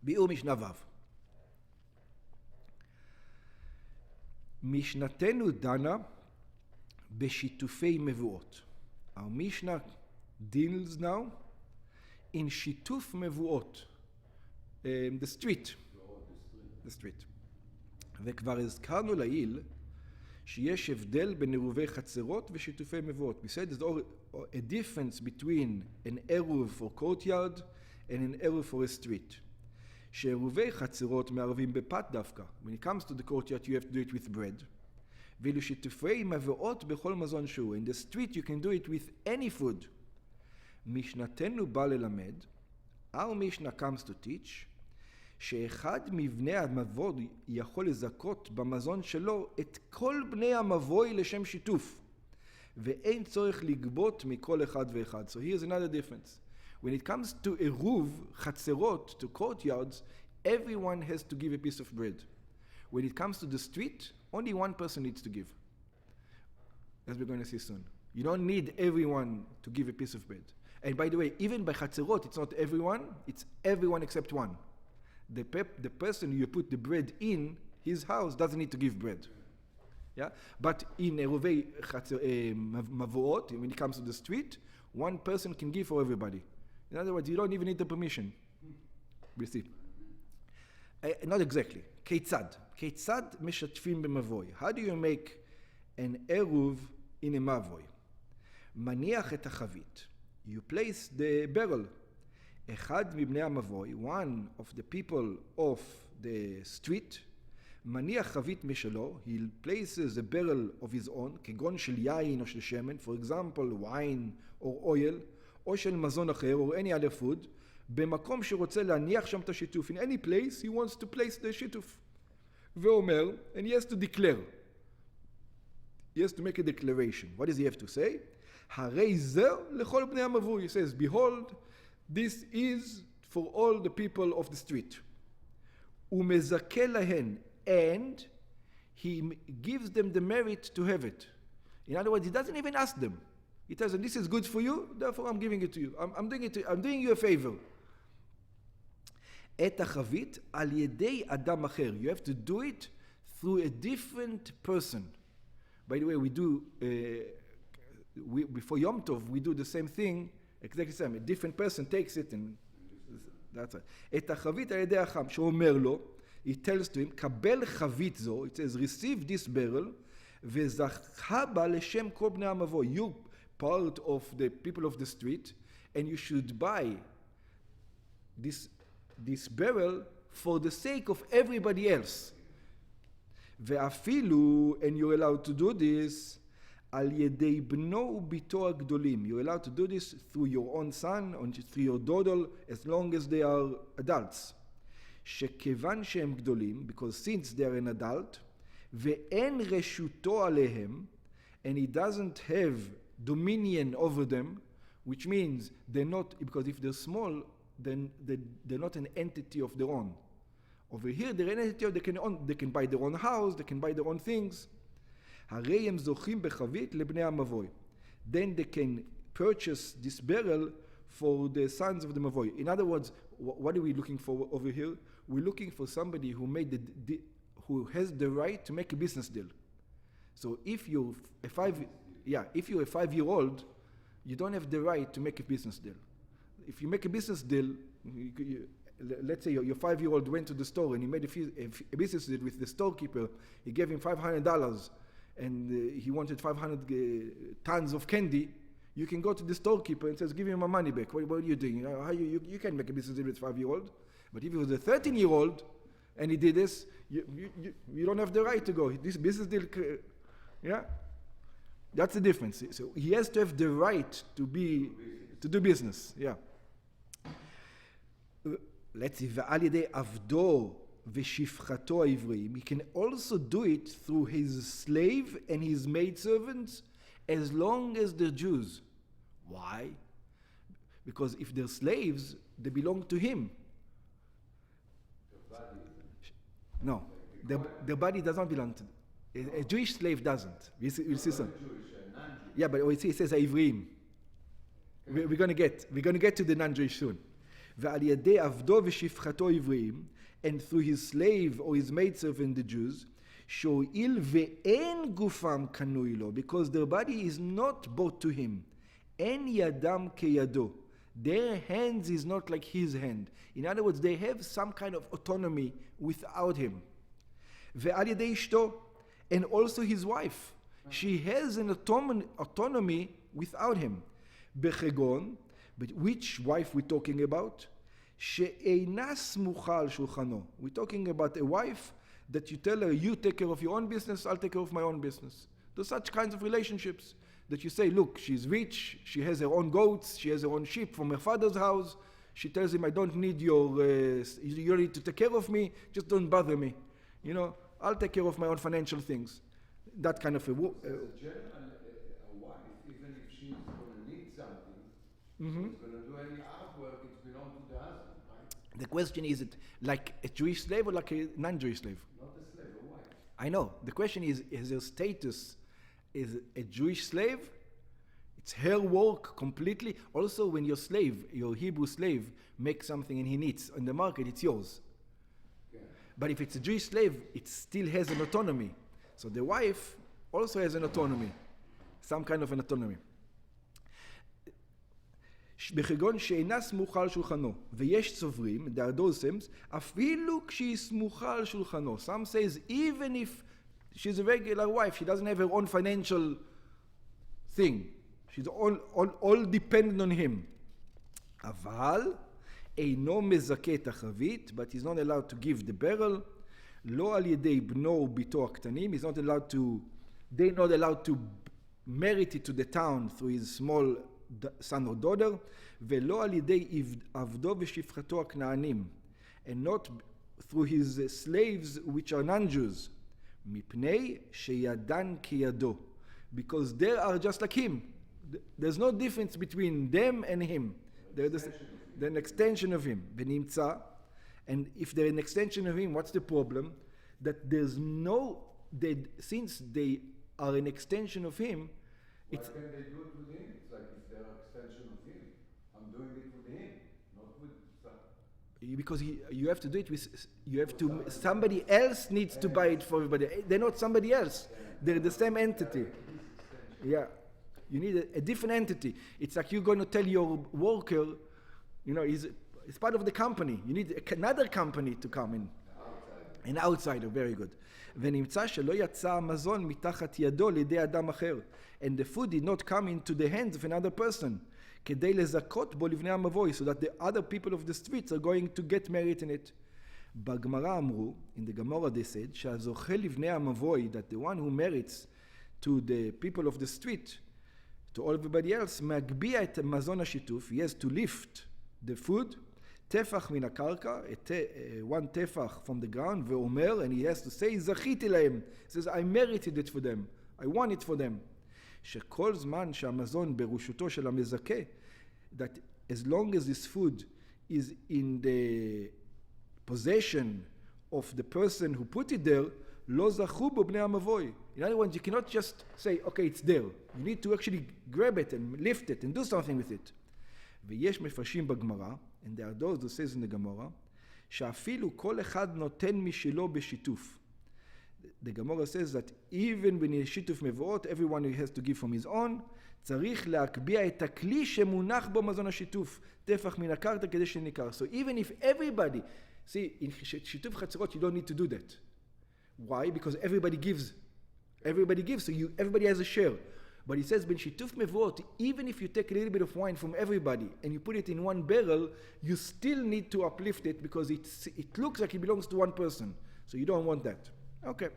ביאור משנה ו'. משנתנו דנה בשיתופי מבואות. Our Mishnah deals now in Shitof Mavoi, the street. וכבר הזכרנו לעיל שיש הבדל בין עירובי חצרות ושיתופי מבואות. We said there's a difference between an eruv for courtyard and an eruv for a street. שעירובי חצרות מערבים בפת דווקא. When it comes to the courtyard you have to do it with bread. ואילו שיתופי מבואות בכל מזון שהוא. In the street you can do it with any food. משנתנו בא ללמד, our Mishnah comes to teach, שאחד מבני המבוי יכול לזכות במזון שלו את כל בני המבוי לשם שיתוף, ואין צורך לגבות מכל אחד ואחד. So here's another difference. When it comes to eruv, חצרות, to courtyards, everyone has to give a piece of bread. When it comes to the street, only one person needs to give. As we're going to see soon. You don't need everyone to give a piece of bread. And by the way, even by chatzerot, it's not everyone, it's everyone except one. The person you put the bread in his house doesn't need to give bread. Yeah? But in Eruvei Mavoot, when it comes to the street, one person can give for everybody. In other words, you don't even need the permission. We see. Not exactly. Ketzad. Ketzad meshatfim b'mavoi. How do you make an eruv in a mavoi? Maniach et hachavit. You place the barrel. אחד מבני המבוי, one of the people of the street, מניח חבית משלו, he places a barrel of his own, כגון של יין או של שמן, for example, wine or oil, או של מזון אחר, or any other food, במקום שרוצה להניח שם את השיתוף. In any place, he wants to place the שיתוף. ואומר, and he has to declare. He has to make a declaration. What does he have to say? הרי זר לכל בני המבוי. He says, behold, this is for all the people of the street. ומזכה להן, and he gives them the merit to have it. In other words, he doesn't even ask them. He tells them, this is good for you, therefore I'm giving it to you. I'm doing you a favor. את החבית על ידי אדם אחר. You have to do it through a different person. By the way, we do, before Yom Tov, we do the same thing, exactly the same. A different person takes it and that's right. את החבית על ידי החם, שאומר לו, he tells to him, קבל חבית זו, it says, receive this barrel, וזכה בה לשם כל בני המבוי. You part of the people of the street, and you should buy this barrel for the sake of everybody else. ואפילו, and you're allowed to do this, על ידי בנו וביתו הגדולים. You're allowed to do this through your own son, or through your daughter, as long as they are adults. שכיוון שהם גדולים, because since they are an adult, ואין רשותו עליהם, and he doesn't have dominion over them, which means they're not, because if they're small, then they're not an entity of their own. Over here, they're an entity of, they can buy their own house, they can buy their own things. הרי הם זוכים בחבית לבני המבוי. Then they can purchase this barrel for the sons of the Mavoi. In other words, what are we looking for over here? We're looking for somebody who who has the right to make a business deal. So if you're a 5-year-old, you don't have the right to make a business deal. If you make a business deal, let's say your 5-year-old went to the store and he made a business deal with the storekeeper. He gave him $500 and he wanted 500 tons of candy. You can go to the storekeeper and says, give him my money back. What are you doing? You can't make a business deal with a 5-year-old. But if he was a 13-year-old and he did this, you don't have the right to go. This business deal, yeah? That's the difference. So he has to have the right to do business. Yeah. Let's see. ועל ידי עבדו ושפחתו העבריים. He can also do it through his slave and his maidservants as long as they're Jews. Why? Because if they're slaves, they belong to him. No, the body does not belong to a Jewish slave doesn't. We'll see some. Yeah, but it says העבריים. We're going to get to the non-Jewish soon. ועל ידי עבדו ושפחתו עבריים, and through his slave or his maidservant the Jews, שהואיל ואין גופם קנוי לו, because their body is not bought to him, אין ידם כידו. Their hands is not like his hand. In other words, they have some kind of autonomy without him. ועל ידי אשתו, and also his wife. She has an autonomy without him. בחגון, but which wife we're talking about? שאינה סמוכה על שולחנו. We're talking about a wife that you tell her, you take care of your own business, I'll take care of my own business. There's such kinds of relationships that you say, look, she's rich, she has her own goats, she has her own sheep from her father's house. She tells him, I don't need you need to take care of me, just don't bother me. You know, I'll take care of my own financial things. That kind of a wife, even if she's going to need something, she's going to do any artwork, it belongs to the husband, right? The question is it like a Jewish slave or like a non-Jewish slave? Not a slave, a wife. I know. The question is her status is a Jewish slave? It's her work completely. Also, when your slave, your Hebrew slave, makes something and he needs on the market, it's yours. Yeah. But if it's a Jewish slave, it still has an autonomy. So the wife also has an autonomy, some kind of an autonomy. בחגון שאינה סמוכה על שולחנו, ויש סוברים, there are those sims, אפילו כשהיא סמוכה על שולחנו. Some says, even if she's a regular wife, she doesn't have her own financial thing. She's all dependent on him. אבל אינו מזכה את החבית, but he's not allowed to give the barrel. לא על ידי בנו וביתו הקטנים, he's not allowed to, they're not allowed to merit it to the town through his small son or daughter, ולא על ידי עבדו ושפחתו הכנענים, and not through his slaves which are non-Jews, מפני שידן כידו, because they are just like him. There's no difference between them and him. They're an extension of him. ונמצא, and if they're an extension of him, what's the problem? That there's no, since they are an extension of him, it's... Why can they do it with him? It's like if they're an extension of him, I'm doing it with him, not with some... Because you have to do it with, somebody else needs to buy it for everybody. They're not somebody else. They're the same entity. Yeah. You need a different entity. It's like you're going to tell your worker, you know, he's part of the company. You need another company to come in. An outsider, very good. ונמצא שלא יצא המזון מתחת ידו לידי אדם אחר. And the food did not come into the hands of another person. כדי לזכות בו לבני המבוי, so that the other people of the streets are going to get merit in it. בגמרא אמרו, in the Gemara they said, שהזוכה לבני המבוי, that the one who merits to the people of the street, to all everybody else, מגביה את מזון השיתוף, he has to lift the food, טפח מן הקרקע, one טפח from the ground, ואומר, and he has to say, זכיתי להם. He says, I merited it for them. I won it for them. שכל זמן שהמזון ברשותו של המזכה, that as long as this food is in the possession of the person who put it there, לא זכו בו בני המבוי. In other words, you cannot just say, okay, it's there. You need to actually grab it and lift it and do something with it. ויש מפרשים בגמרא, and there are those who says in the Gemara, שאפילו כל אחד נותן משלו בשיתוף. The Gemara says that even when יש שיתוף מבואות, everyone has to give from his own, צריך להקביע את הכלי שמונח בו מזון השיתוף, טפח מן הקרקע כדי שניכר. So even if everybody, see, in שיתוף חצרות you don't need to do that. Why? Because everybody gives. Everybody gives, so everybody has a share. But he says, ben shituf mevot, even if you take a little bit of wine from everybody and you put it in one barrel, you still need to uplift it because it looks like it belongs to one person. So you don't want that. Okay.